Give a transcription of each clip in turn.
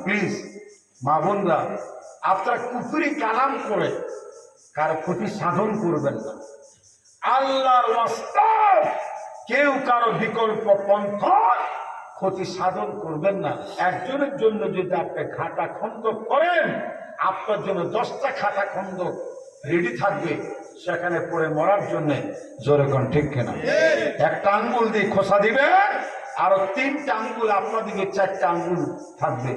Please মা বোনরা, আপনারা কুফরি কালাম করে কারো ক্ষতি সাধন করবেন না। আল্লাহর ওয়াস্তাব কেউ কারো বিকল্প পন্থা ক্ষতি সাধন করবেন না। একজনের জন্য যদি আপনি খাতা খন্দ করেন, আপনার জন্য 10টা খাতা খন্দ রেডি থাকবে সেখানে পড়ে মরার জন্য। জোরে কোন ঠিক কিনা? একটা আঙ্গুল দিয়ে খোসা দিবে, আরো 3টা আঙ্গুল আপনার দিকে 4টা আঙ্গুল থাকবে।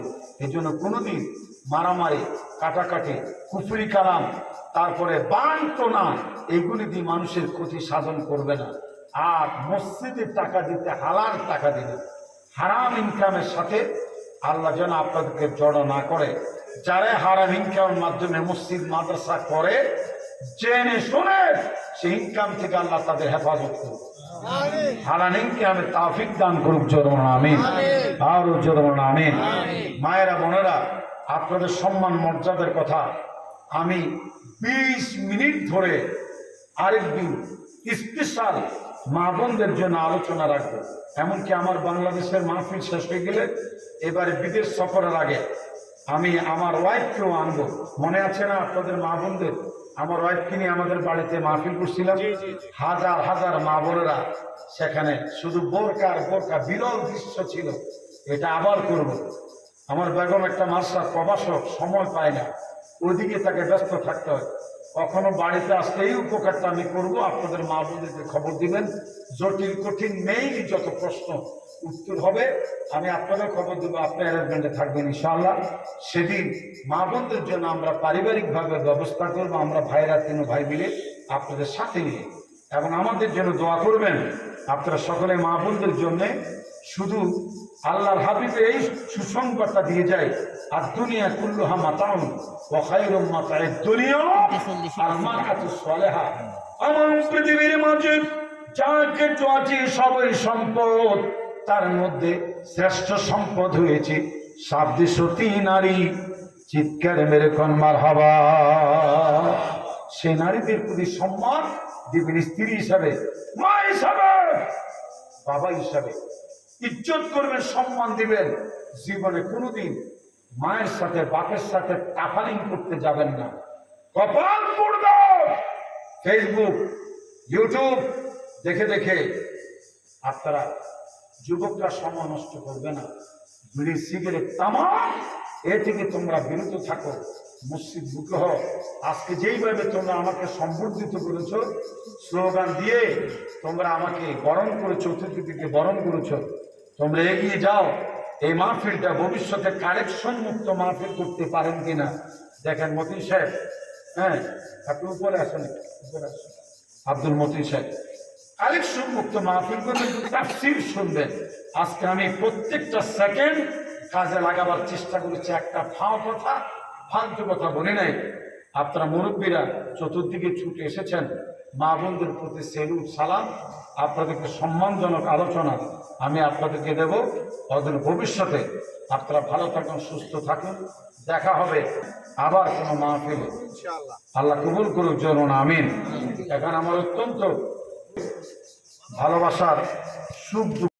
এই জন্য কোনোদিন মারামারি, কাটাকাটি, কুফরি কালাম, তারপরে বানটোনা, এগুলি দিয়ে মানুষের ক্ষতি সাধন করবে না। আর মসজিদের টাকা দিতে হালাল টাকা দিবে। হারাম ইনকামের সাথে আল্লাহ যেন আপনাদেরকে জড়ো না করে। যারা হারাম ইনকামের মাধ্যমে মসজিদ মাদ্রাসা করে, জেনে শুনে সেই ইনকাম থেকে আল্লাহ তাদের হেফাজত করুক। হারাম ইনকামে তাওফিক দান করুক। জোরে বলুন আমিন। আরো জোরে বলুন আমিন। মায়েরা বোনেরা, আপনাদের সম্মান মর্যাদার কথা আমি 20 মিনিট ধরে আরেকদিন স্পেশাল মা বোনদের জন্য আলোচনা রাখবো। এমনকি আমার বাংলাদেশের মাহফিল শেষ হয়ে গেলে এবারে বিদেশ সফরের আগে আমি আমার ওয়াইফকেও আনবো। মনে আছে না আপনাদের মা বোনদের? আমার ওয়াইফকে নিয়ে আমাদের বাড়িতে মাহফিল করছিলাম। হাজার হাজার মা বোনেরা সেখানে, শুধু বোরকার বোরকা, বিরল দৃশ্য ছিল। এটা আবার করব। আমার বেগম একটা মাসা প্রবাসক, সময় পায় না, ওইদিকে তাকে ব্যস্ত থাকতে হয়। কখনো বাড়িতে আসলে এই উপকারটা আমি করবো। আপনাদের মা বোনদেরকে খবর দিবেন, জটিল কঠিন নেই, যত প্রশ্ন উত্তর হবে আমি আপনাদের খবর দেবো। আপনি অ্যারেঞ্জমেন্টে থাকবেন ইনশাআল্লাহ। সেদিন মা বোনদের জন্য আমরা পারিবারিকভাবে ব্যবস্থা করবো। আমরা ভাইরা 3 ভাই মিলে আপনাদের সাথে নিয়ে, এবং আমাদের জন্য দোয়া করবেন। আপনারা সকলে মা বোনদের জন্য শুধু আল্লাহর হাবিবে এই সুসংবাদটা দিয়ে যায়, আর দুনিয়া কুল্লুহা মাতাউন ওয়া খায়রুম মাতাউদ দুনিয়া আল মারআতু সালিহা। আমার পৃথিবীর মাঝে যা কিছু আছে সবই সম্পদ, তার মধ্যে শ্রেষ্ঠ সম্পদ হয়েছে সাবদেশতী নারী। চিৎকার মেরে কোন মারহাবা। সে নারীদের প্রতি সম্মান দিবেন, স্ত্রী হিসাবে, মা হিসাবে, বাবা হিসাবে ইজ্জত করবেন, সম্মান দিবেন। জীবনে কোনোদিন মায়ের সাথে বাপের সাথে টাফারিং করতে যাবেন না। কপাল পড়বে। ফেসবুক, ইউটিউব দেখে দেখে আপনারা যুবকরা সময় নষ্ট করবে না। বিড়ি, সিগারেট, তামাক, এ থেকে তোমরা বিরত থাকো। মসজিদ বুকে হোক। আজকে যেইভাবে তোমরা আমাকে সম্বর্ধিত করেছো, স্লোগান দিয়ে তোমরা আমাকে বরণ করেছো, অতিথিকে বরণ করেছো, তোমরা এগিয়ে যাও। এই মাহফিলটা ভবিষ্যতে কালেকশন মুক্ত মাহফিল করতে পারেন কিনা দেখেন। মতিন সাহেব, হ্যাঁ আপনি উপরে আসেন, উপরে আসেন। আব্দুল মতিন সাহেব কালেকশন মুক্ত মাহফিল করবেন, তাফসীর শুনবেন। আজকে আমি প্রত্যেকটা সেকেন্ড কাজে লাগাবার চেষ্টা করেছি। একটা ফালতু কথা বলি নাই। আপনারা মুরব্বীরা চতুর্দিকে ছুটে এসেছেন। মা বোনদের প্রতি সেলুট, সালাম। আপনাদেরকে সম্মানজনক আলোচনা আমি আপনাদেরকে দেব। অদূর ভবিষ্যতে আপনারা ভালো থাকুন, সুস্থ থাকুন। দেখা হবে আবার কোনো মাহফিলে। আল্লাহ কবুল করুক। জরুন আমিন। এখন আমার অত্যন্ত ভালোবাসার সুখ